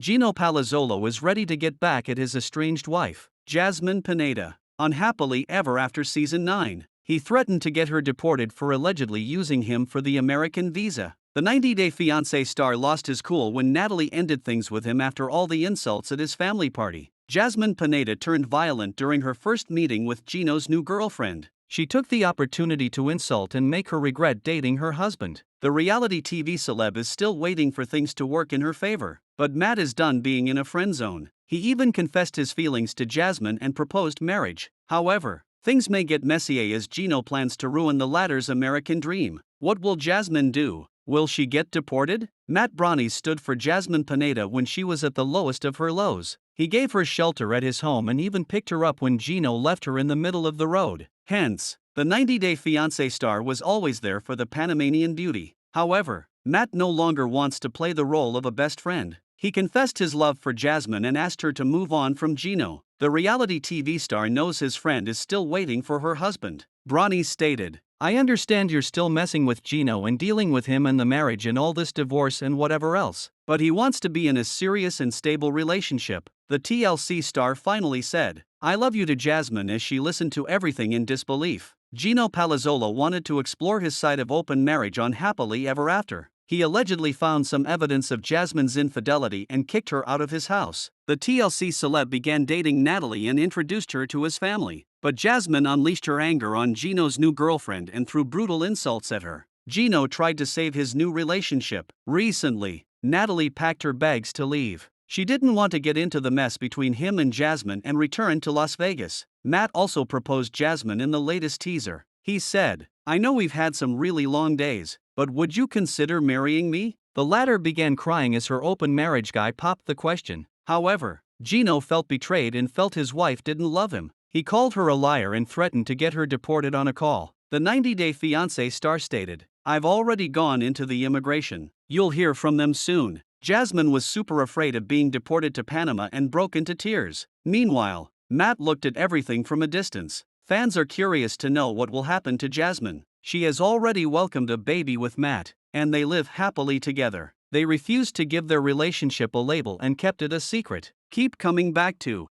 Gino Palazzolo is ready to get back at his estranged wife, Jasmine Pineda, unhappily ever after season 9. He threatened to get her deported for allegedly using him for the American visa. The 90-Day Fiance star lost his cool when Natalie ended things with him after all the insults at his family party. Jasmine Pineda turned violent during her first meeting with Gino's new girlfriend. She took the opportunity to insult and make her regret dating her husband. The reality TV celeb is still waiting for things to work in her favor, but Matt is done being in a friend zone. He even confessed his feelings to Jasmine and proposed marriage. However, things may get messy as Gino plans to ruin the latter's American dream. What will Jasmine do? Will she get deported? Matt Brownie stood for Jasmine Pineda when she was at the lowest of her lows. He gave her shelter at his home and even picked her up when Gino left her in the middle of the road. Hence, the 90-Day Fiance star was always there for the Panamanian beauty. However, Matt no longer wants to play the role of a best friend. He confessed his love for Jasmine and asked her to move on from Gino. The reality TV star knows his friend is still waiting for her husband. Brownie stated, "I understand you're still messing with Gino and dealing with him and the marriage and all this divorce and whatever else, but he wants to be in a serious and stable relationship," the TLC star finally said. "I love you" to Jasmine as she listened to everything in disbelief. Gino Palazzolo wanted to explore his side of open marriage on Happily Ever After. He allegedly found some evidence of Jasmine's infidelity and kicked her out of his house. The TLC celeb began dating Natalie and introduced her to his family, but Jasmine unleashed her anger on Gino's new girlfriend and threw brutal insults at her. Gino tried to save his new relationship. Recently, Natalie packed her bags to leave. She didn't want to get into the mess between him and Jasmine and returned to Las Vegas. Matt also proposed Jasmine in the latest teaser. He said, "I know we've had some really long days, but would you consider marrying me?" The latter began crying as her open marriage guy popped the question. However, Gino felt betrayed and felt his wife didn't love him. He called her a liar and threatened to get her deported on a call. The 90-Day Fiance star stated, "I've already gone into the immigration. You'll hear from them soon." Jasmine was super afraid of being deported to Panama and broke into tears. Meanwhile, Matt looked at everything from a distance. Fans are curious to know what will happen to Jasmine. She has already welcomed a baby with Matt, and they live happily together. They refused to give their relationship a label and kept it a secret. Keep coming back to